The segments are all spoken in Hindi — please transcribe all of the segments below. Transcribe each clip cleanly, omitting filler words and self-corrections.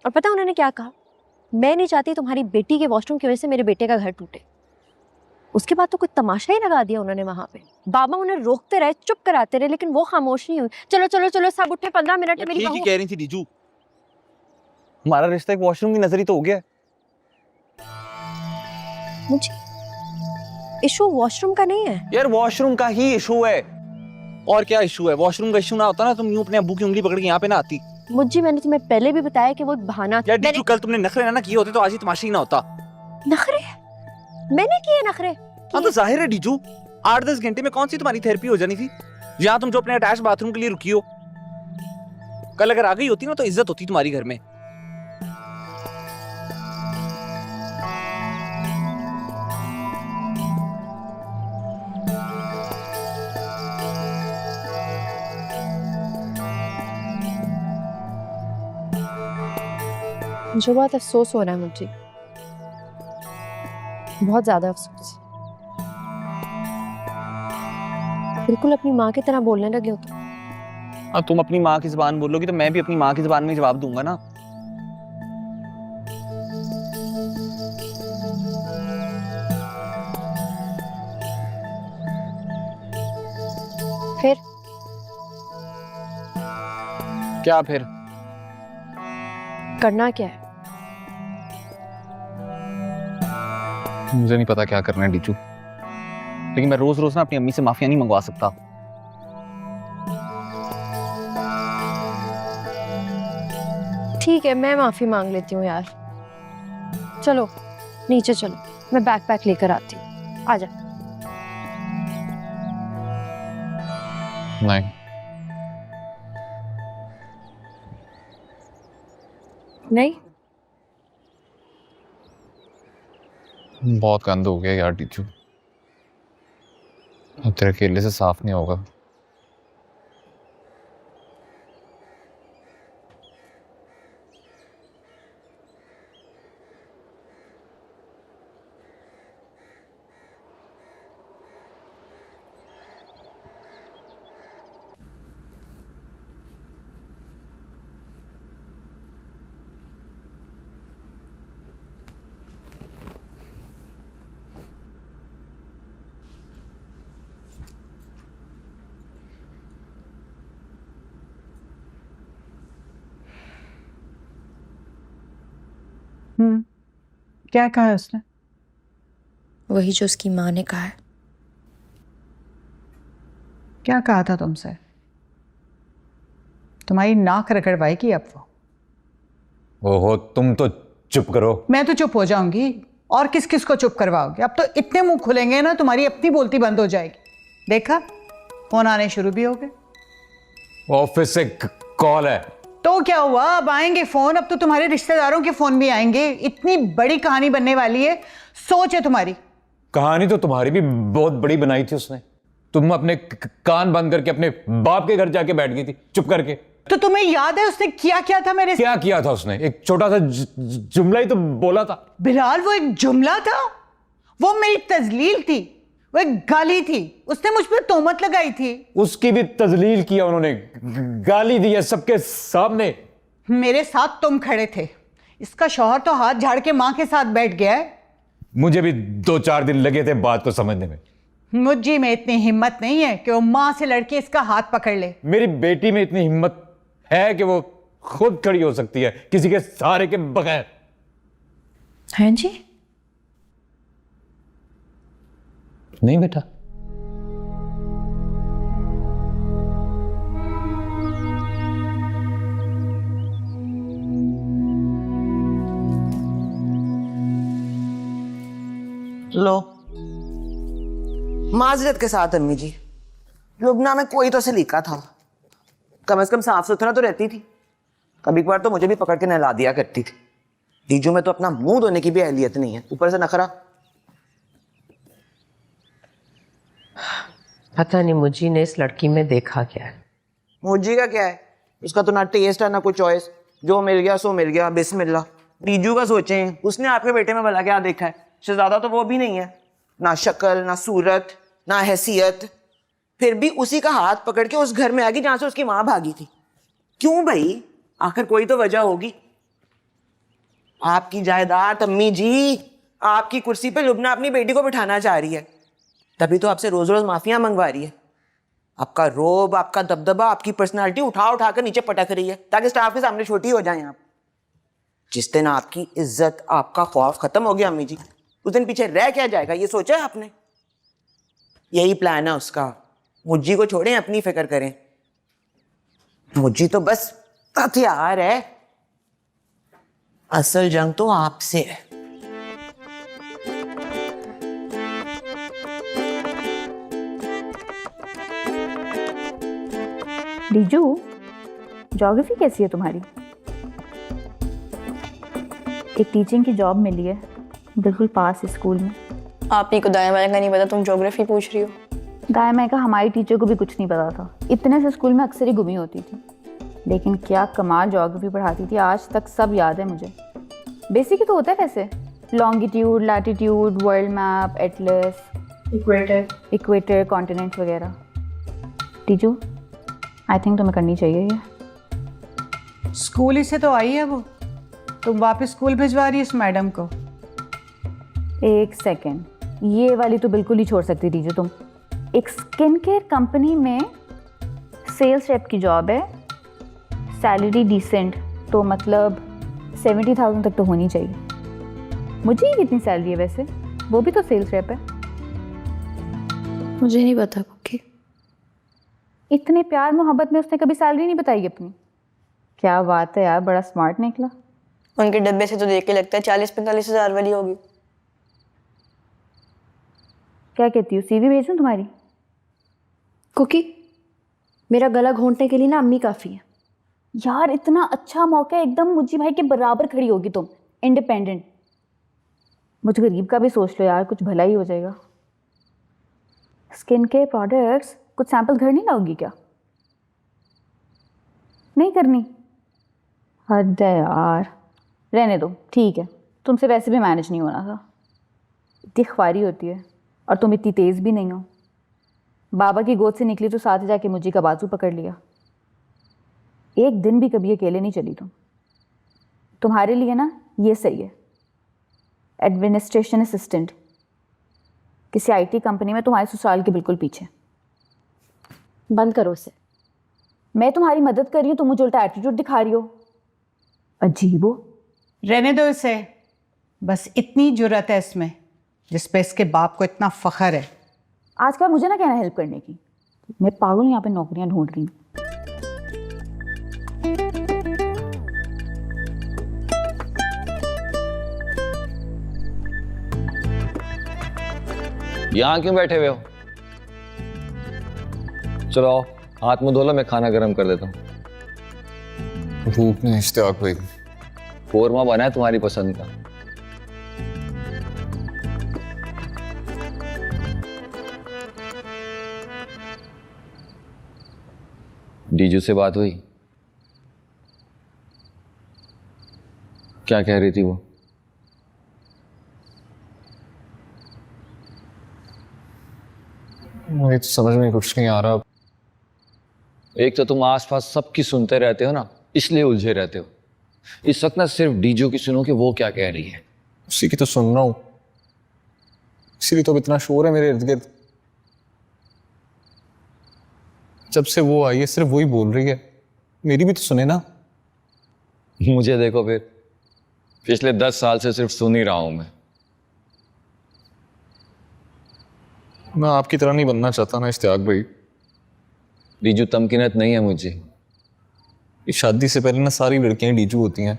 और पता उन्होंने क्या कहा, मैं नहीं चाहती तुम्हारी बेटी के वॉशरूम की वजह से मेरे बेटे का घर टूटे। उसके बाद तो कुछ तमाशा ही लगा दिया उन्होंने वहां पे। बाबा उन्हें रोकते रहे, चुप कराते रहे, लेकिन वो खामोश नहीं हुई। चलो चलो चलो सब उठे, 15 मिनट है मेरी ठीक ही बहू। कह रही थी रीजू, हमारा रिश्ता एक वॉशरूम की नजर ही तो हो गया। मुझे इशू वॉशरूम का नहीं है यार वॉशरूम का ही इशू है, और क्या इशू है? वॉशरूम का इशू ना होता ना तुम यूं अपने अब्बू की उंगली पकड़ के यहाँ पे ना आती। मुझे। मैंने तुम्हें पहले भी बताया कि वो एक बहाना था। यार रीजू, कल तुमने नखरे ना किए होते तो आज ही तमाशा ही ना होता। नखरे? मैंने किए नखरे? हाँ तो जाहिर है रीजू, 8-10 घंटे में कौन सी तुम्हारी थेरेपी हो जानी थी? यहाँ तुम जो अपने अटैच बाथरूम के लिए रुकी हो, कल अगर आ गई होती ना तो इज्जत होती तुम्हारी घर में। मुझे बहुत अफसोस हो रहा है मुझे, बहुत ज्यादा अफसोस। बिल्कुल अपनी माँ की तरह बोलने लगे हो तुम। अब तुम अपनी माँ की जुबान बोलोगी तो मैं भी अपनी माँ की जुबान में जवाब दूंगा ना। फिर क्या फिर? करना क्या है? मुझे नहीं पता क्या करना है डीचू, लेकिन मैं रोज रोज ना अपनी अम्मी से माफिया नहीं मंगवा सकता। ठीक है, मैं माफी मांग लेती हूँ यार। चलो नीचे चलो, मैं बैकपैक लेकर आती हूँ। आजा। नहीं नहीं? बहुत गंद हो गया यार डीचू, अब तेरे अकेले से साफ नहीं होगा। क्या कहा उसने? वही जो उसकी माँ ने कहा है। क्या कहा था तुमसे? तुम्हारी नाक रगड़वाई की अब वो? ओहो, तुम तो चुप करो। मैं तो चुप हो जाऊंगी, और किस किस को चुप करवाओगे? अब तो इतने मुंह खुलेंगे ना, तुम्हारी अपनी बोलती बंद हो जाएगी। देखा, फोन आने शुरू भी हो गए। ऑफिस से कॉल है। तो क्या हुआ, अब आएंगे फोन। अब तो तुम्हारे रिश्तेदारों के फोन भी आएंगे। इतनी बड़ी कहानी बनने वाली है, सोच है तुम्हारी। कहानी तो तुम्हारी भी बहुत बड़ी बनाई थी उसने। तुम अपने कान बंद करके अपने बाप के घर जाके बैठ गई थी चुप करके। तो तुम्हें याद है उसने क्या क्या था मेरे? क्या किया था उसने? एक छोटा सा जुमला ही तो बोला था। बिलाल, वो एक जुमला था? वो मेरी तजलील थी, वो एक गाली थी। उसने मुझ पर तोहमत लगाई थी। उसकी भी तजलील किया उन्होंने, गाली दी है सबके सामने। मेरे साथ तुम खड़े थे। इसका शौहर तो हाथ झाड़ के मां के साथ बैठ गया है। मुझे भी 2-4 दिन लगे थे बात को समझने में। मुझे में इतनी हिम्मत नहीं है कि वो मां से लड़के इसका हाथ पकड़ ले। मेरी बेटी में इतनी हिम्मत है कि वो खुद खड़ी हो सकती है किसी के सहारे के बगैर। हैं जी? नहीं बेटा, लो, माजरत के साथ अम्मी जी, लुबना में कोई तो सलीका था, कम से कम साफ सुथरा तो रहती थी। कभी कभार तो मुझे भी पकड़ के नहला दिया करती थी। दीजू में तो अपना मुंह धोने की भी अहलियत नहीं है, ऊपर से नखरा। पता नहीं मुझी ने इस लड़की में देखा क्या है। मुझी का क्या है, उसका तो ना टेस्ट है ना कोई चॉइस। जो मिल गया सो मिल गया, बिस्मिल्लाह। दीजू का सोचें, उसने आपके बेटे में भला क्या देखा है? शहजादा तो वो भी नहीं है, ना शक्ल ना सूरत ना हैसियत। फिर भी उसी का हाथ पकड़ के उस घर में आ गई जहां से उसकी माँ भागी थी। क्यों भाई? आखिर कोई तो वजह होगी। आपकी जायदाद अम्मी जी, आपकी कुर्सी पे लुबना अपनी बेटी को बिठाना चाह रही है, तभी तो आपसे रोज रोज माफिया मंगवा रही है। आपका रोब, आपका दबदबा, आपकी पर्सनालिटी उठा उठा कर नीचे पटक रही है ताकि स्टाफ के सामने छोटी हो जाएं आप। जिस दिन आपकी इज्जत, आपका खौफ खत्म हो गया अम्मी जी, उस दिन पीछे रह क्या जाएगा ये सोचा है आपने? यही प्लान है उसका। मुझी को छोड़ें, अपनी फिक्र करें। मुझी तो बस हथियार है, असल जंग तो आपसे है। रीजू, ज्योग्राफी कैसी है तुम्हारी? एक टीचिंग की जॉब मिली है बिल्कुल पास स्कूल में। आप ही को दाया बाया का नहीं पता, तुम ज्योग्राफी पूछ रही हो। दाया मैं का हमारी टीचर को भी कुछ नहीं पता था, इतने से स्कूल में अक्सर ही गुमी होती थी, लेकिन क्या कमाल ज्योग्राफी पढ़ाती थी, आज तक सब याद है मुझे। बेसिक ही तो होता है वैसे, longitude, latitude, world map, Atlas, equator, continent वगैरह। टीचू, आई थिंक तुम्हें करनी चाहिए ये। स्कूल ही से तो आई है वो, तुम वापस स्कूल भिजवा रही है इस मैडम को? एक सेकेंड, ये वाली तो बिल्कुल ही छोड़ सकती थी जो तुम। एक स्किन केयर कंपनी में सेल्स रेप की जॉब है, सैलरी डिसेंट, तो मतलब 70,000 तक तो होनी चाहिए। मुझे ही कितनी सैलरी है वैसे? वो भी तो सेल्स रेप है। मुझे नहीं पता कुकी। इतने प्यार मोहब्बत में उसने कभी सैलरी नहीं बताई अपनी। क्या बात है यार, बड़ा स्मार्ट निकला। उनके डब्बे से तो देख के लगता है 40-45 हज़ार वाली होगी। क्या कहती हो, सीवी भेज दूं तुम्हारी? कुकी, मेरा गला घोंटने के लिए ना अम्मी काफ़ी है। यार इतना अच्छा मौका है, एकदम मुझी भाई के बराबर खड़ी होगी तुम, इंडिपेंडेंट। मुझ गरीब का भी सोच लो यार, कुछ भला ही हो जाएगा। स्किन केयर प्रोडक्ट्स, कुछ सैंपल्स घर नहीं लाओगी क्या? नहीं करनी? हद है यार, रहने दो, ठीक है। तुमसे वैसे भी मैनेज नहीं होना था, इतनी ख्वारी होती है, और तुम इतनी तेज़ भी नहीं हो। बाबा की गोद से निकली तो साथ जाके मुझी का बाजू पकड़ लिया। एक दिन भी कभी अकेले नहीं चली तुम। तुम्हारे लिए ना ये सही है, एडमिनिस्ट्रेशन असिस्टेंट किसी आईटी कंपनी में, तुम्हारे ससुराल के बिल्कुल पीछे। बंद करो उसे। मैं तुम्हारी मदद कर रही हूँ, तुम मुझे उल्टा एटीट्यूड दिखा रही हो। अजीब हो। रहने दो इसे, बस इतनी जुर्रत है इसमें जिस पे इसके बाप को इतना फख्र है। आजकल मुझे ना कहना हेल्प करने की, मैं पागल हूँ यहाँ पे नौकरियाँ ढूंढ रही हूँ। यहाँ क्यों बैठे हुए हो? चलो आओ, हाथ मुंह धो लो, मैं खाना गर्म कर देता हूँ। भूख नहीं इश्तियाक भाई। कोरमा बना है तुम्हारी पसंद का। डीजू से बात हुई? क्या कह रही थी वो? मुझे तो समझ में कुछ नहीं आ रहा। एक तो तुम आसपास सबकी सुनते रहते हो ना, इसलिए उलझे रहते हो। इस वक्त ना सिर्फ डीजू की सुनो कि वो क्या कह रही है। उसी की तो सुन रहा हूँ, इसीलिए तो इतना शोर है मेरे इर्द गिर्द। जब से वो आई है सिर्फ वही बोल रही है, मेरी भी तो सुने ना। मुझे देखो फिर, पिछले 10 साल से सिर्फ सुन ही रहा हूं मैं आपकी तरह नहीं बनना चाहता ना इश्तियाक भाई। डीजू तमकीनत नहीं है मुझे। इस शादी से पहले ना सारी लड़कियां डीजू होती हैं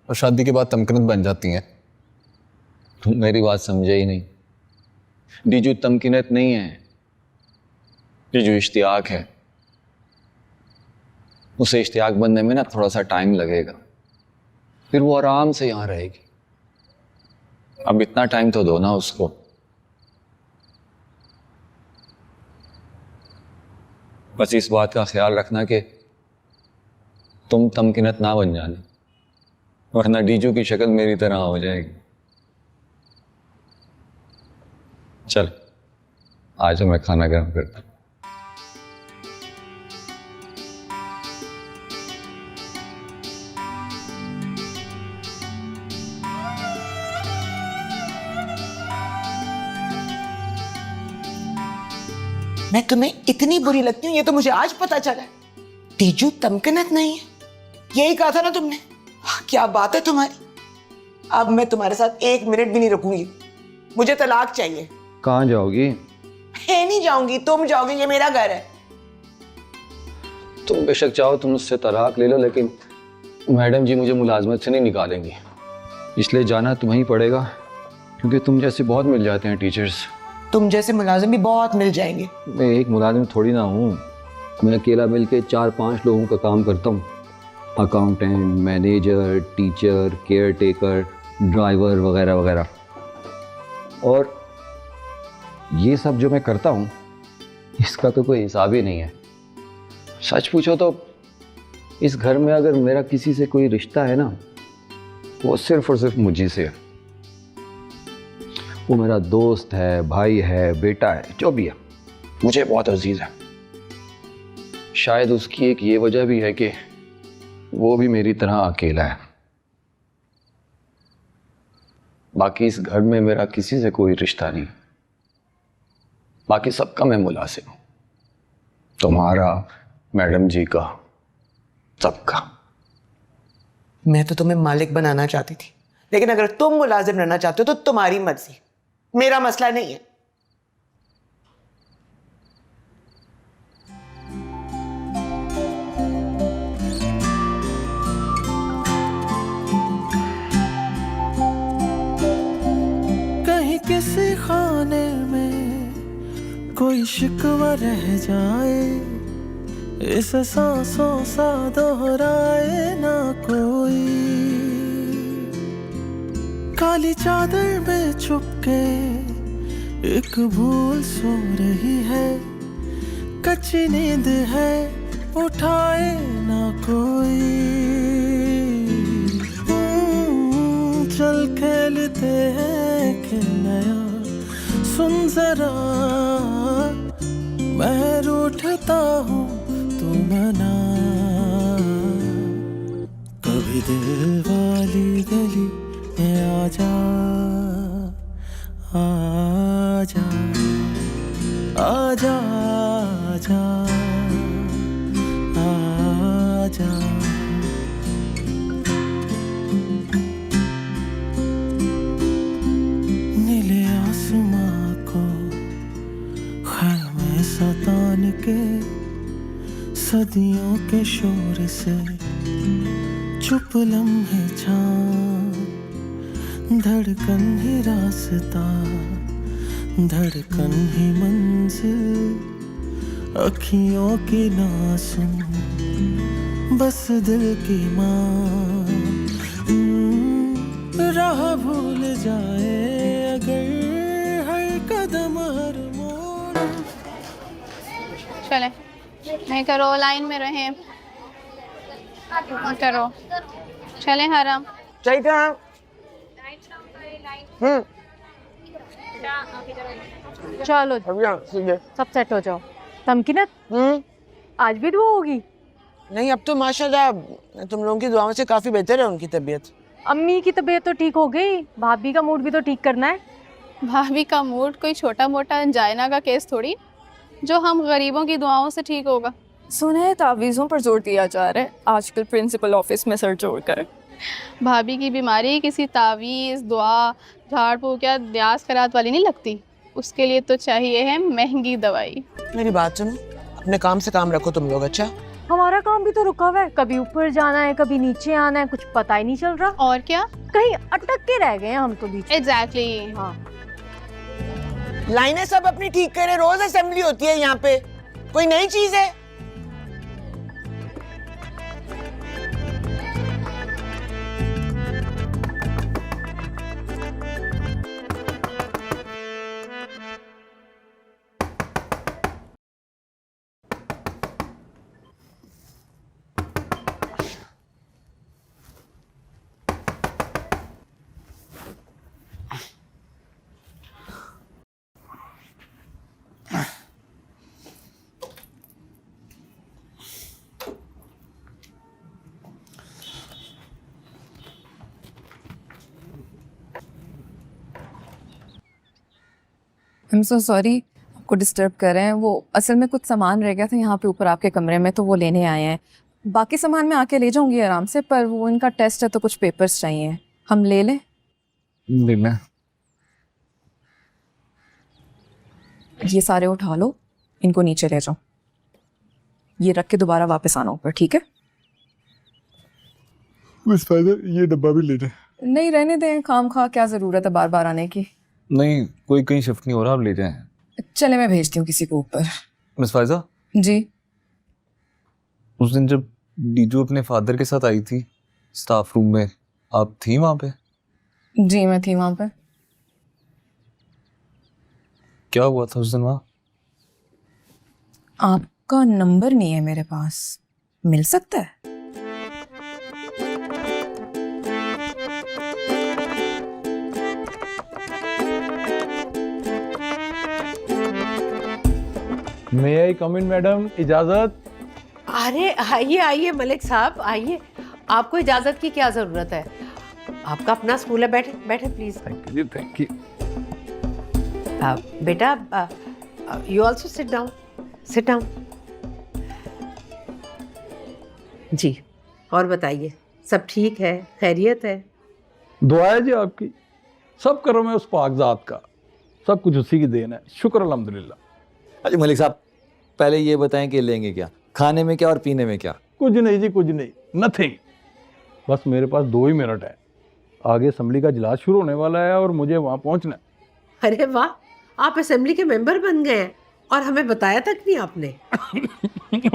और शादी के बाद तमकीनत बन जाती हैं। तुम मेरी बात समझे ही नहीं। डीजू तमकीनत नहीं है, डीजू इश्तियाक है। उसे इश्तियाक बनने में ना थोड़ा सा टाइम लगेगा, फिर वो आराम से यहाँ रहेगी। अब इतना टाइम तो दो ना उसको। बस इस बात का ख्याल रखना कि तुम तमकीनत ना बन जाने, वरना डीजू की शक्ल मेरी तरह हो जाएगी। चल आज मैं खाना गर्म करता हूं। मैं तुम्हें इतनी बुरी लगती हूँ ये तो मुझे आज पता चला है। टीजू तमकनत नहीं है, यही कहा था ना तुमने। क्या बात है तुम्हारी। अब मैं तुम्हारे साथ 1 मिनट भी नहीं रुकूंगी, मुझे तलाक चाहिए। कहाँ जाओगी? मैं नहीं जाऊंगी, तुम जाओगे, ये मेरा घर है। तुम बेशक चाहो तुम उससे तलाक ले लो, लेकिन मैडम जी मुझे मुलाजमत से नहीं निकालेंगी, इसलिए जाना तुम्हें ही पड़ेगा, क्योंकि तुम जैसे बहुत मिल जाते हैं टीचर्स। तुम जैसे मुलाजिम भी बहुत मिल जाएंगे। मैं एक मुलाजिम थोड़ी ना हूँ, मैं अकेला मिलके 4-5 लोगों का काम करता हूँ। Accountant, manager, teacher, care taker, driver वगैरह वगैरह। और ये सब जो मैं करता हूँ इसका तो कोई हिसाब ही नहीं है। सच पूछो तो इस घर में अगर मेरा किसी से कोई रिश्ता है ना, वो सिर्फ और सिर्फ मुझे से है। वो मेरा दोस्त है, भाई है, बेटा है, जो भी है, मुझे बहुत अजीज है। शायद उसकी एक ये वजह भी है कि वो भी मेरी तरह अकेला है। बाकी इस घर में मेरा किसी से कोई रिश्ता नहीं, बाकी सबका मैं मुलाजिम हूं, तुम्हारा, मैडम जी का, सबका। मैं तो तुम्हें मालिक बनाना चाहती थी, लेकिन अगर तुम मुलाजिम रहना चाहते हो तो तुम्हारी मर्जी, मेरा मसला नहीं है। कहीं किसी खाने में कोई शिकवा रह जाए, इस सांसों सा दोहराए ना कोई। काली चादर में छुपके एक भूल सो रही है, कच्ची नींद है उठाए ना कोई। चल खेलते हैं कि नया, सुन जरा मैं रूठता हूँ तू मना। कभी दिल वाली गली में आजा, आजा, आजा, आजा, आजा। नीले आसमां को ख़ैमे सतान के, सदियों के शोर से चुप लम्हे छान, धड़कन ही रास्ता, धड़कन ही मंजिल, अखियों की ना सुन बस दिल की माँ। राह भूल जाए अगर हर कदम हर मोड़। चले नहीं करो, लाइन में रहे करो। चले हरम चाहिए क्या? चलो सब सेट हो जाओ। तमकीनत आज भी दुआ होगी? नहीं, अब तो माशाल्लाह तुम लोगों की दुआओं से काफी बेहतर है उनकी तबीयत। अम्मी की तबीयत तो ठीक हो गई, भाभी का मूड भी तो ठीक करना है। भाभी का मूड कोई छोटा मोटा अंजाइना का केस थोड़ी जो हम गरीबों की दुआओं से ठीक होगा। सुना है तावीज़ों पर जोर दिया जा रहा है आजकल प्रिंसिपल ऑफिस में सर जोड़ कर। भाभी की बीमारी किसी तावीज़, दुआ, झाड़ फूक या न्यास करात वाली नहीं लगती, उसके लिए तो चाहिए है महंगी दवाई। मेरी बात सुनो, अपने काम से काम रखो तुम लोग। अच्छा, हमारा काम भी तो रुका हुआ है, कभी ऊपर जाना है कभी नीचे आना है, कुछ पता ही नहीं चल रहा। और क्या, कहीं अटक के रह गए हैं हम तो बीच। एग्जैक्टली। हाँ, लाइनें सब अपनी ठीक करें, रोज असेंबली होती है यहाँ पे, कोई नई चीज है? I'm so sorry, आपको डिस्टर्ब कर रहे हैं। वो असल में कुछ सामान रह गया था यहाँ पे ऊपर आपके कमरे में, तो वो लेने आए हैं। बाकी सामान मैं आके ले जाऊंगी आराम से, पर वो इनका टेस्ट है तो कुछ पेपर्स चाहिए, हम ले लें? लेना ये सारे उठा लो, इनको नीचे ले जाओ, ये रख के दोबारा वापस आना ऊपर, ठीक है? मिस फादर ये डब्बा भी ले जाए। नहीं रहने दें, खाम खा क्या ज़रूरत है बार बार आने की। नहीं कोई कहीं शिफ्ट नहीं हो रहा, आप ले जाएं। चले मैं भेजती हूँ किसी को ऊपर। मिस फायजा, जी उस दिन जब डीजू अपने फादर के साथ आई थी स्टाफ रूम में, आप थी वहाँ पे? जी मैं थी वहाँ पे। क्या हुआ था उस दिन वहाँ? आपका नंबर नहीं है मेरे पास, मिल सकता है? मे आई कम इन मैडम, इजाजत? अरे आइए आइए मलिक साहब आइए, आपको इजाजत की क्या जरूरत है? आपका अपना स्कूल है, बैठे बैठे please. Thank you, thank you. बेटा you also sit down, sit down. जी और बताइए, सब ठीक है, खैरियत है? दुआ है जी आपकी, सब करो मैं उस पाकजात का, सब कुछ उसी की देन है, शुक्र अल्हम्दुलिल्लाह। अच्छा मलिक साहब, पहले ये बताएं कि लेंगे क्या, खाने में क्या और पीने में क्या? कुछ नहीं जी, कुछ नहीं, नथिंग। बस मेरे पास 2 ही मिनट है, आगे असम्बली का इजलास शुरू होने वाला है और मुझे वहाँ पहुँचना है। अरे वाह, आप असेंबली के मेंबर बन गए हैं और हमें बताया तक नहीं आपने।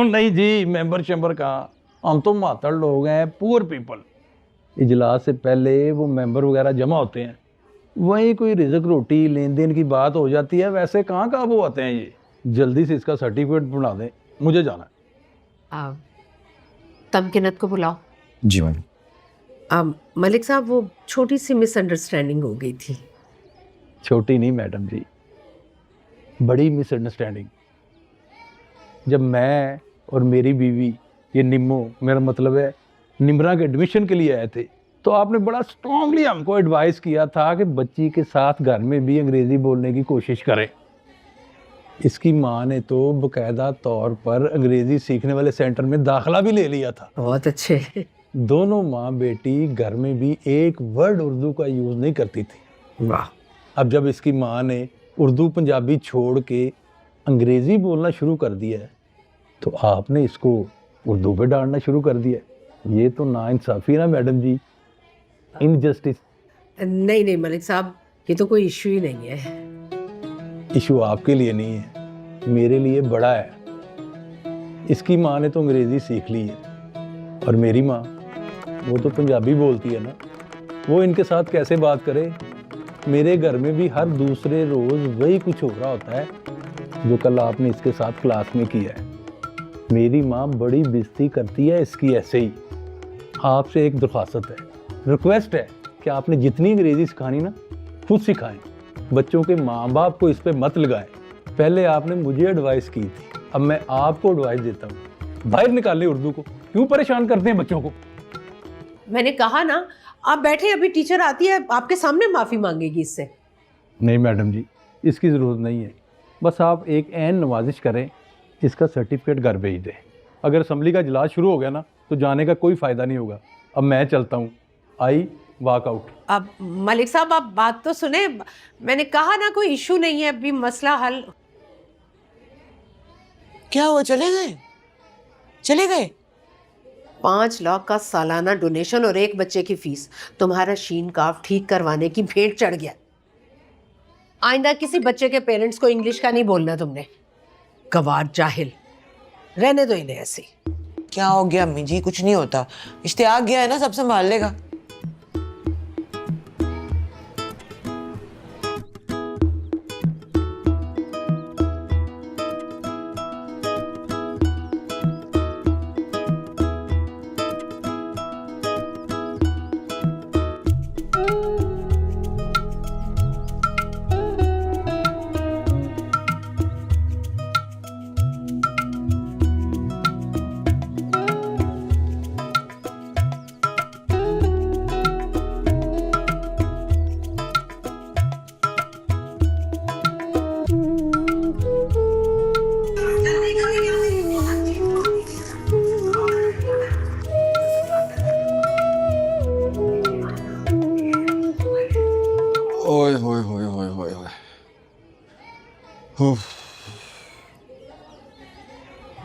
नहीं जी, मेंबर शेंबर कहाँ, हम तो मातड़ लोग हैं, पुअर पीपल। इजलास से पहले वो मेंबर वगैरह जमा होते हैं, वहीं कोई रिजक रोटी लेन देन की बात हो जाती है, वैसे कहाँ काबू आते हैं ये। जल्दी से इसका सर्टिफिकेट बना दें, मुझे जाना है। तमकिनत को बुलाओ। जी मैम। मलिक साहब, वो छोटी सी मिसअंडरस्टैंडिंग हो गई थी। छोटी नहीं मैडम जी, बड़ी मिसअंडरस्टैंडिंग। जब मैं और मेरी बीवी, ये निम्मो मेरा मतलब है, निमरा के एडमिशन के लिए आए थे, तो आपने बड़ा स्ट्रांगली हमको एडवाइस किया था कि बच्ची के साथ घर में भी अंग्रेज़ी बोलने की कोशिश करें। इसकी माँ ने तो बकायदा तौर पर अंग्रेज़ी सीखने वाले सेंटर में दाखिला भी ले लिया था। बहुत अच्छे। दोनों माँ बेटी घर में भी एक वर्ड उर्दू का यूज़ नहीं करती थी। वाह। अब जब इसकी माँ ने उर्दू पंजाबी छोड़ के अंग्रेज़ी बोलना शुरू कर दिया है, तो आपने इसको उर्दू पे डालना शुरू कर दिया। ये तो नाइंसाफ़ी ना मैडम जी, इनजस्टिस। नहीं नहीं मलिक साहब, ये तो कोई इशू ही नहीं है। इशू आपके लिए नहीं है, मेरे लिए बड़ा है। इसकी माँ ने तो अंग्रेज़ी सीख ली है, और मेरी माँ वो तो पंजाबी बोलती है ना, वो इनके साथ कैसे बात करे। मेरे घर में भी हर दूसरे रोज़ वही कुछ हो रहा होता है जो कल आपने इसके साथ क्लास में किया है। मेरी माँ बड़ी बेइज्जती करती है इसकी ऐसे ही। आपसे एक दरख्वास्त है, रिक्वेस्ट है कि आपने जितनी अंग्रेज़ी सिखानी ना, खुद सिखाएं। बच्चों के माँ बाप को इस पे मत लगाएं। पहले आपने मुझे एडवाइस की थी, अब मैं आपको एडवाइस देता हूँ, बाहर निकालें उर्दू को। क्यों परेशान करते हैं बच्चों को? मैंने कहा ना, आप बैठे, अभी टीचर आती है, आपके सामने माफ़ी मांगेगी इससे। नहीं मैडम जी, इसकी ज़रूरत नहीं है। बस आप एक ऐन नवाजिश करें, इसका सर्टिफिकेट घर भेज दें। अगर असम्बली का इजलास शुरू हो गया ना, तो जाने का कोई फ़ायदा नहीं होगा। अब मैं चलता हूँ, आई वॉकआउट। अब मलिक साहब, आप बात तो सुने, मैंने कहा ना कोई इशू नहीं है, अभी मसला हल। क्या हुआ, चले गए? चले गए? 5 लाख का सालाना डोनेशन और 1 बच्चे की फीस, तुम्हारा शीन काफ ठीक करवाने की भेंट चढ़ गया। आइंदा किसी बच्चे के पेरेंट्स को इंग्लिश का नहीं बोलना तुमने। गवार जाहिल, रहने दो इन्हें ऐसे। क्या हो गया अम्मी जी? कुछ नहीं होता, इश्तियाक गया है ना, सब संभाल लेगा।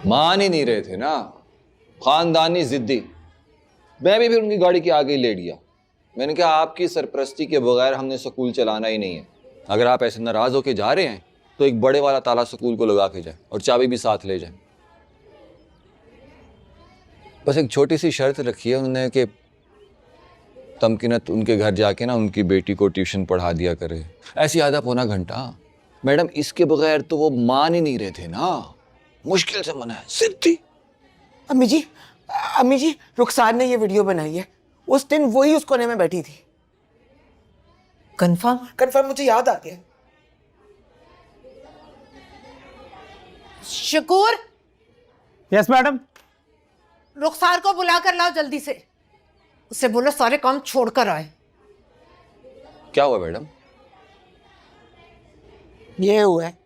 मान ही नहीं रहे थे ना, खानदानी जिद्दी। मैं भी फिर उनकी गाड़ी के आगे ही लेट गया। मैंने कहा आपकी सरपरस्ती के बगैर हमने स्कूल चलाना ही नहीं है। अगर आप ऐसे नाराज होके जा रहे हैं तो एक बड़े वाला ताला स्कूल को लगा के जाए और चाबी भी साथ ले जाए। बस एक छोटी सी शर्त रखी है उन्होंने कि तमकीनत उनके घर जाके ना उनकी बेटी को ट्यूशन पढ़ा दिया करे, ऐसी आधा पौना घंटा। मैडम इसके बगैर तो वो मान ही नहीं रहे थे ना, मुश्किल से मना है सिद्धि। अम्मी जी रुखसार ने ये वीडियो बनाई है, उस दिन वही उस कोने में बैठी थी। कंफर्म मुझे याद आ गया। Shakoor, yes madam. रुखसार को बुला कर लाओ जल्दी से, उससे बोलो सारे काम छोड़कर आए। क्या हुआ मैडम? ये हुआ है।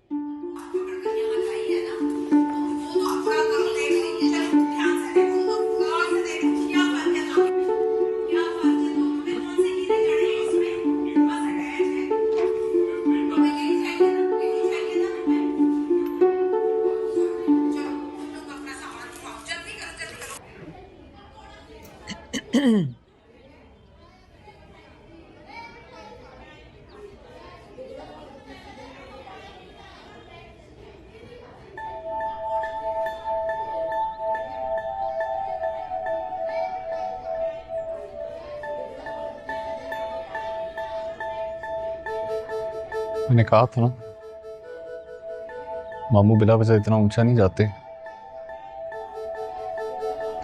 मैंने कहा था ना, मामू बिला वजह इतना ऊंचा नहीं जाते।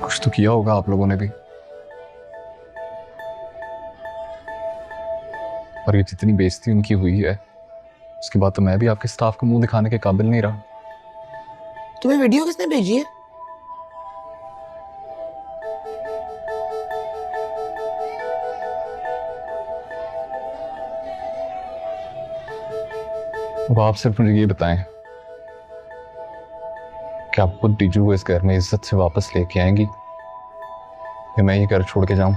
कुछ तो किया होगा आप लोगों ने भी। और ये जितनी बेइज्जती उनकी हुई है, उसके बाद तो मैं भी आपके स्टाफ को मुंह दिखाने के काबिल नहीं रहा। तुम्हें वीडियो किसने भेजी है? अब आप सिर्फ मुझे ये बताएं कि आप खुद डीजू को इस घर में इज्जत से वापस लेके आएंगी या मैं ये घर छोड़ के जाऊं?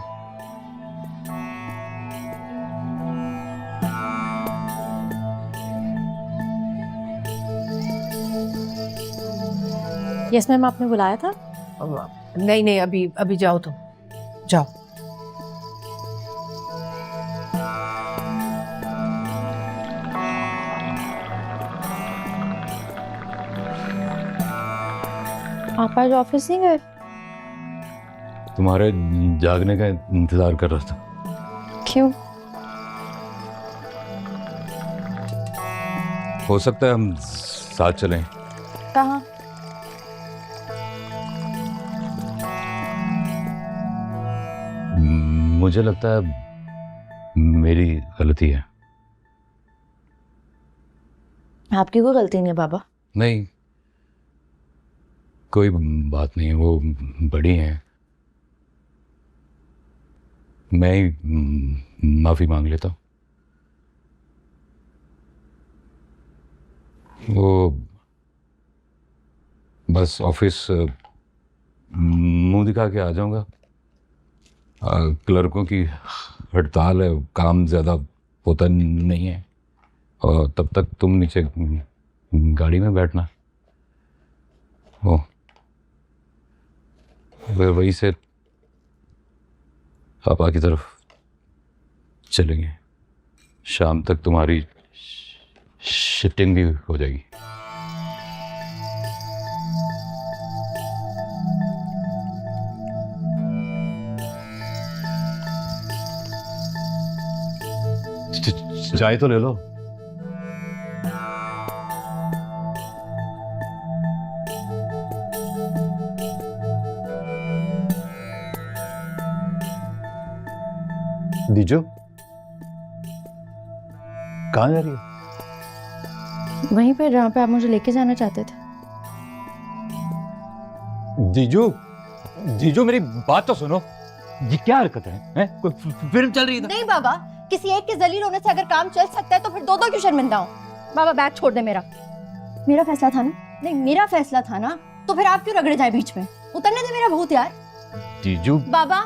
यस मैम, आपने बुलाया था? नहीं अभी जाओ तुम, जाओ। आप आज ऑफिस नहीं गए? तुम्हारे जागने का इंतजार कर रहा था। क्यों? हो सकता है हम साथ चलें। कहाँ? मुझे लगता है मेरी गलती है। आपकी कोई गलती नहीं है बाबा। नहीं, कोई बात नहीं है, वो बड़ी हैं। मैं ही माफी मांग लेता हूँ। वो बस ऑफिस मुंह दिखा के आ जाऊंगा। क्लर्कों की हड़ताल है, काम ज़्यादा होता नहीं है, और तब तक तुम नीचे गाड़ी में बैठना। ओ वहीं से पापा की तरफ चलेंगे। शाम तक तुम्हारी शिफ्टिंग भी हो जाएगी। चाय तो ले लो। दीजो, कहाँ जा रही हो? वहीं पे जहाँ पे आप मुझे लेके जाना चाहते थे। जीजू मेरी बात तो सुनो। ये क्या हरकत है? कोई फिल्म चल रही है? नहीं बाबा, किसी एक के जलील होने से अगर काम चल सकता है तो फिर दो क्यों शर्मिंदा हो? बाबा बैग छोड़ दे मेरा फैसला था ना। नहीं, मेरा फैसला था ना, तो फिर आप क्यों रगड़े जाए बीच में? उतरने दे मेरा भूत यार। जीजू बाबा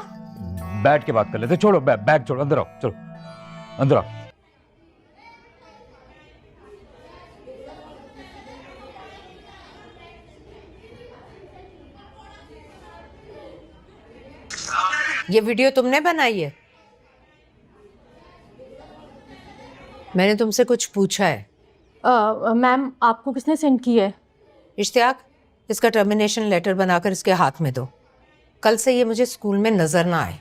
बैठ के बात कर लेते। छोड़ो बैग छोड़ो, अंदर आओ, चलो अंदर आओ। ये वीडियो तुमने बनाई है? मैंने तुमसे कुछ पूछा है। मैम आपको किसने सेंड की है? इश्तियाक, इसका टर्मिनेशन लेटर बनाकर इसके हाथ में दो। कल से ये मुझे स्कूल में नजर ना आए।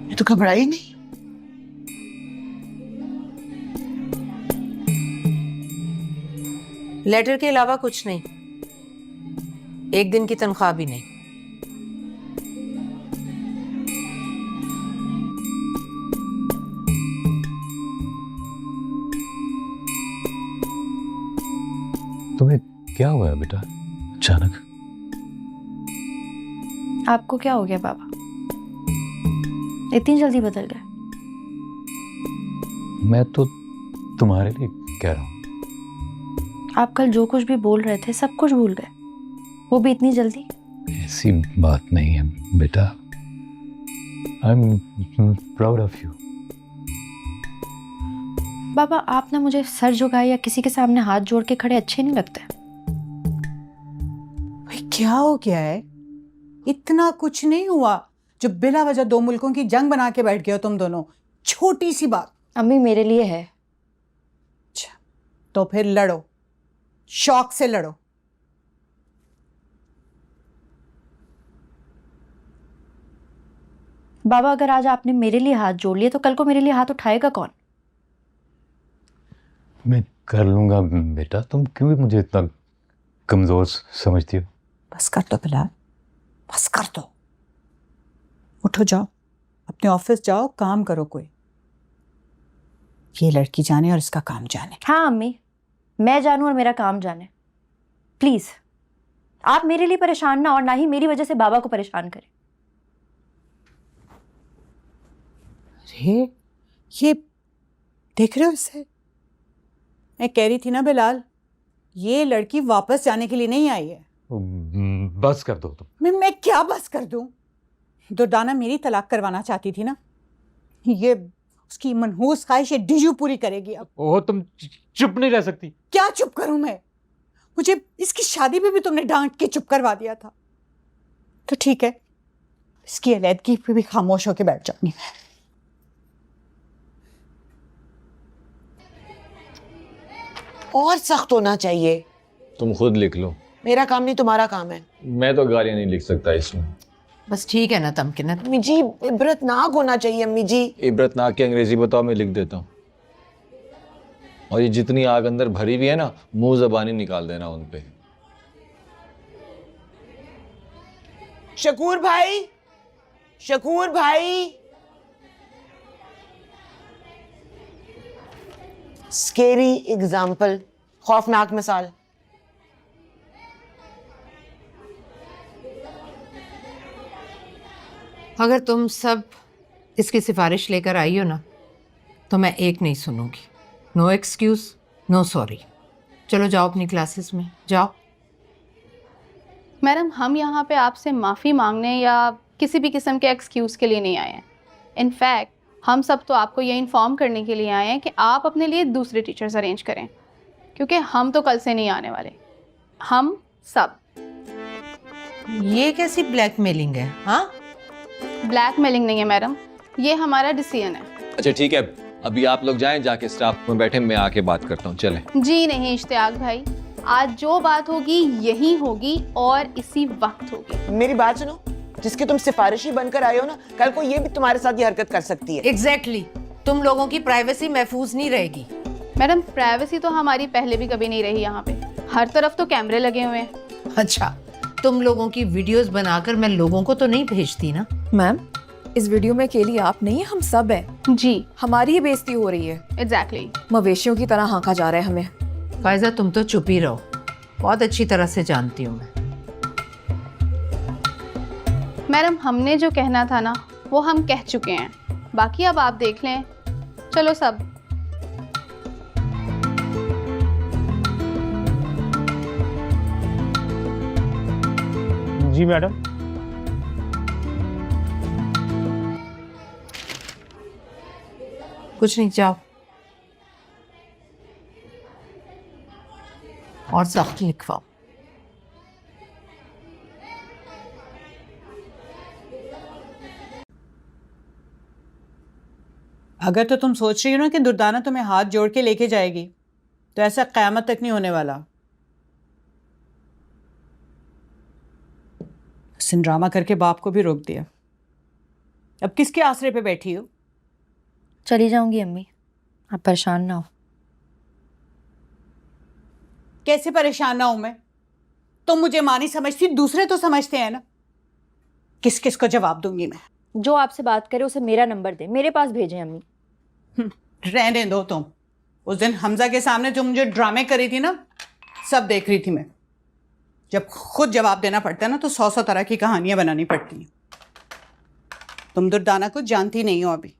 ये तो घबरा ही नहीं। लेटर के अलावा कुछ नहीं, एक दिन की तनख्वाह भी नहीं। तुम्हें क्या हुआ है बेटा अचानक? आपको क्या हो गया बाबा, इतनी जल्दी बदल गए? मैं तो तुम्हारे लिए कह रहा हूँ। आप कल जो कुछ भी बोल रहे थे सब कुछ भूल गए, वो भी इतनी जल्दी? ऐसी बात नहीं है बेटा। I am proud of you. बाबा आप ना मुझे सर झुकाए या किसी के सामने हाथ जोड़ के खड़े अच्छे नहीं लगते। भाई क्या हो गया है? इतना कुछ नहीं हुआ जो बिला वजह दो मुल्कों की जंग बना के बैठ गए हो तुम दोनों। छोटी सी बात। अम्मी मेरे लिए है। अच्छा तो फिर लड़ो, शौक से लड़ो। बाबा अगर आज आपने मेरे लिए हाथ जोड़ लिए तो कल को मेरे लिए हाथ उठाएगा कौन? मैं कर लूंगा बेटा, तुम क्यों मुझे इतना कमजोर समझती हो? बस कर दो बिलाल, बस कर दो। उठो जाओ, अपने ऑफिस जाओ, काम करो कोई। ये लड़की जाने और इसका काम जाने। हाँ अम्मी, मैं जानूं और मेरा काम जाने। प्लीज आप मेरे लिए परेशान ना, और ना ही मेरी वजह से बाबा को परेशान करें। अरे ये देख रहे हो इसे? मैं कह रही थी ना बिलाल, ये लड़की वापस जाने के लिए नहीं आई है। बस कर दो तुम। मैं क्या बस कर दूं? दुर्दाना मेरी तलाक करवाना चाहती थी ना, ये उसकी मनहूस ख्वाहिश ये डीजू पूरी करेगी अब। ओह तुम चुप नहीं रह सकती? क्या चुप करूं मैं? मुझे इसकी शादी पे भी तुमने डांट के चुप करवा दिया था। तो ठीक है, इसकी अलैदगी पे भी खामोश होकर बैठ जाऊंगी। और सख्त होना चाहिए। तुम खुद लिख लो। मेरा काम नहीं, तुम्हारा काम है। मैं तो गालियां नहीं लिख सकता इसमें। बस ठीक है ना तमकिन? अम्मी जी इबरतनाक होना चाहिए। अम्मी जी इबरतनाक की अंग्रेजी बताओ, मैं लिख देता हूँ। और ये जितनी आग अंदर भरी हुई है ना, मुंह जबानी निकाल देना उन पे। शकूर भाई, शकूर भाई। स्केरी एग्जाम्पल, खौफनाक मिसाल। अगर तुम सब इसकी सिफारिश लेकर आई हो ना, तो मैं एक नहीं सुनूंगी। No excuse, no sorry. चलो जाओ अपनी क्लासेस में जाओ। मैडम हम यहाँ पे आपसे माफ़ी मांगने या किसी भी किस्म के एक्सक्यूज़ के लिए नहीं आए हैं। इनफैक्ट हम सब तो आपको ये इन्फॉर्म करने के लिए आए हैं कि आप अपने लिए दूसरे टीचर्स अरेंज करें, क्योंकि हम तो कल से नहीं आने वाले। हम सब। ये कैसी ब्लैकमेलिंग है? हाँ, ब्लैकमेलिंग नहीं है मैडम, ये हमारा डिसीजन है। अच्छा ठीक है, अभी आप लोग जाएं, जाके स्टाफ में बैठे, मैं आके बात करता हूँ। चलें। जी नहीं इश्तियाक भाई, आज जो बात होगी यही होगी और इसी वक्त होगी। मेरी बात सुनो, जिसके तुम सिफारिशी बनकर आए हो ना, कल को ये भी तुम्हारे साथ ये हरकत कर सकती है। एग्जैक्टली तुम लोगों की प्राइवेसी महफूज नहीं रहेगी। मैडम प्राइवेसी तो हमारी पहले भी कभी नहीं रही यहाँ पे, हर तरफ तो कैमरे लगे हुए हैं। अच्छा, तुम लोगों की वीडियोस बनाकर मैं लोगों को तो नहीं भेजती ना? मैम इस वीडियो में अकेली आप नहीं है, हम सब हैं। जी हमारी ही बेइज्जती हो रही है। एग्जैक्टली मवेशियों की तरह हाँका जा रहा है हमें। फायजा तुम तो चुप ही रहो, बहुत अच्छी तरह से जानती हूँ मैं। मैडम हमने जो कहना था ना वो हम कह चुके हैं, बाकी अब आप देख लें। चलो सब। जी मैडम। कुछ नहीं, जाओ। और सख्त लिखवाओ। अगर तो तुम सोच रही हो ना कि दुर्दाना तुम्हें हाथ जोड़ के लेके जाएगी, तो ऐसा क़यामत तक नहीं होने वाला। उसने ड्रामा करके बाप को भी रोक दिया। अब किसके आसरे पे बैठी हो? चली जाऊंगी अम्मी, आप परेशान ना हो। कैसे परेशान ना हूं मैं? तुम मुझे माँ नहीं समझती, दूसरे तो समझते हैं ना। किस किस को जवाब दूंगी मैं? जो आपसे बात करे उसे मेरा नंबर दे, मेरे पास भेजें अम्मी। रहने दो तुम। उस दिन हमजा के सामने जो मुझे ड्रामे करी थी ना, सब देख रही थी मैं। जब खुद जवाब देना पड़ता है ना, तो 100 तरह की कहानियां बनानी पड़ती हैं। तुम दुर्दाना को जानती नहीं हो अभी,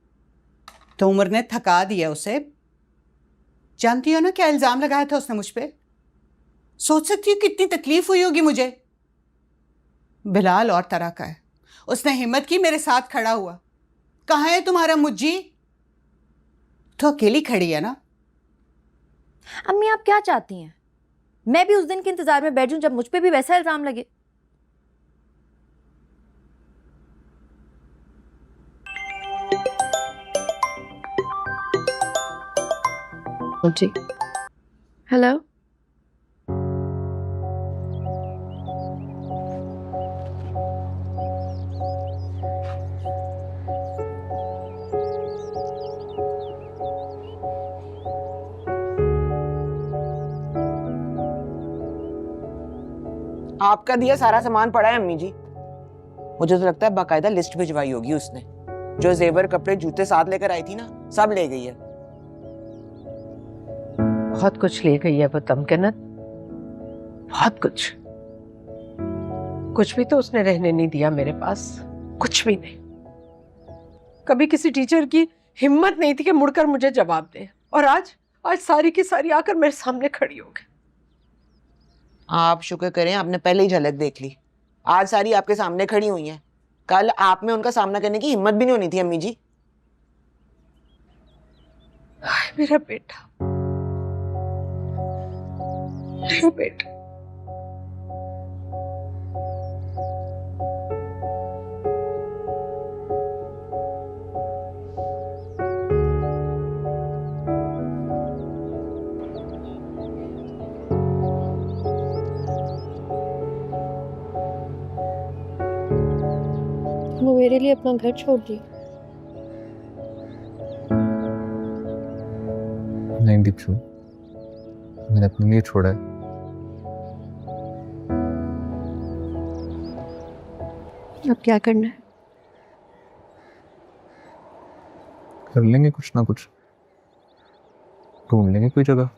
तो उम्र ने थका दिया उसे। जानती हो ना क्या इल्जाम लगाया था उसने मुझ पे? सोच सकती हो कितनी तकलीफ हुई होगी मुझे। बिलाल और तरह का है, उसने हिम्मत की मेरे साथ खड़ा हुआ। कहाँ है तुम्हारा मुज्जी? तो अकेली खड़ी है ना। अम्मी आप क्या चाहती हैं? मैं भी उस दिन के इंतजार में बैठ जाऊं जब मुझ पे भी वैसा इल्जाम लगे? जी हेलो, आपका दिया सारा सामान पड़ा है अम्मी जी। मुझे तो लगता है बाकायदा लिस्ट भिजवाई होगी उसने। जो जेवर कपड़े जूते साथ लेकर आई थी ना, सब ले गई है। बहुत कुछ ले गई है वो तमकनत, बहुत कुछ। कुछ भी तो उसने रहने नहीं दिया मेरे पास, कुछ भी नहीं। कभी किसी टीचर की हिम्मत नहीं थी कि मुड़कर मुझे जवाब दे, और आज सारी की सारी आकर मेरे सामने खड़ी हो गई। आप शुक्र करें आपने पहले ही झलक देख ली। आज सारी आपके सामने खड़ी हुई हैं। कल आप में उनका सामना करने की हिम्मत भी नहीं होनी थी अम्मी जी। हाय मेरा बेटा, मेरा बेटा। वो मेरे लिए अपना घर छोड़ दी। नहीं दीपशु, मैंने अपने लिए छोड़ा है। अब क्या करना है? कर लेंगे कुछ ना कुछ, ढूंढ लेंगे कोई जगह।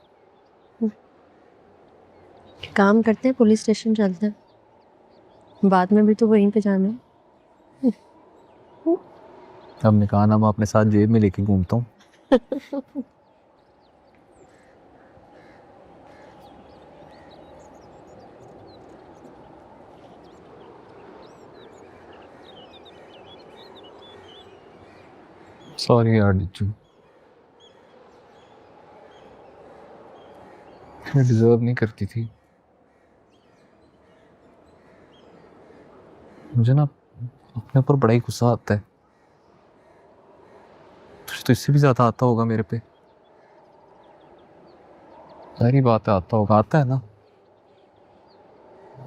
काम करते हैं, पुलिस स्टेशन चलते हैं, बाद में भी तो वहीं पे जाना है। अब निकाह मैं अपने साथ जेब में लेके घूमता हूँ। सॉरी यार डिच्चू, मैं डिजर्व नहीं करती थी। मुझे ना अपने ऊपर बड़ा ही गुस्सा आता है। तो इससे भी ज्यादा आता होगा मेरे पे। सारी बात आता होगा, आता है ना,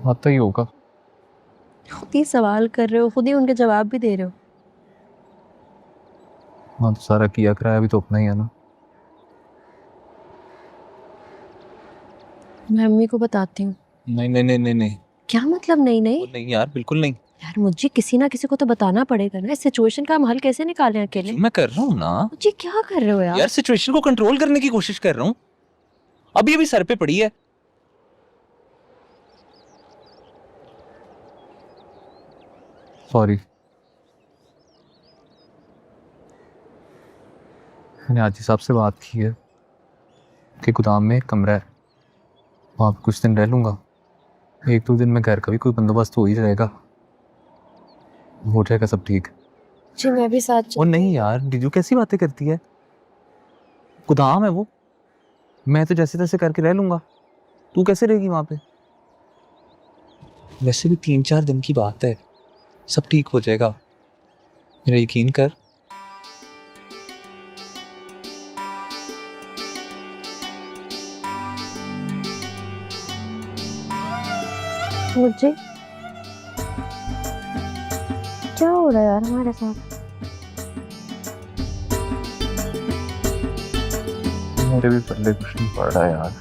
आता ही होगा। खुद ही सवाल कर रहे हो, खुद ही उनके जवाब भी दे रहे हो। हाँ तो सारा किया कराया भी तो अपना ही है ना। मैं अम्मी को बताती हूँ। नहीं नहीं नहीं नहीं नहीं। क्या मतलब नहीं नहीं? नहीं यार, बिल्कुल नहीं यार मुझे किसी ना किसी को तो बताना पड़ेगा ना। इस सिचुएशन का हम हल कैसे निकालें अकेले? मैं कर रहा हूँ ना। मुझे क्या कर रहे हो यार? यार सिचुएशन को कंट्रोल करने की कोशिश कर रहा हूँ। अभी अभी सर पे पड़ी है। सॉरी, मैंने आजी साहब से बात की है कि गोदाम में एक कमरा है, वहाँ पे कुछ दिन रह लूँगा। 1-2 दिन में घर का भी कोई बंदोबस्त हो ही जाएगा, हो जाएगा सब ठीक। जी मैं भी साथ और नहीं यार, जीजू कैसी बातें करती है? गोदाम है वो, मैं तो जैसे तैसे करके रह लूँगा। तू कैसे रहेगी वहां पे? वैसे भी 3-4 दिन की बात है, सब ठीक हो जाएगा, मेरा यकीन कर। मुझे क्या हो रहा है यार हमारे साथ? मेरे भी पल्ले कुछ नहीं पड़ रहा यार।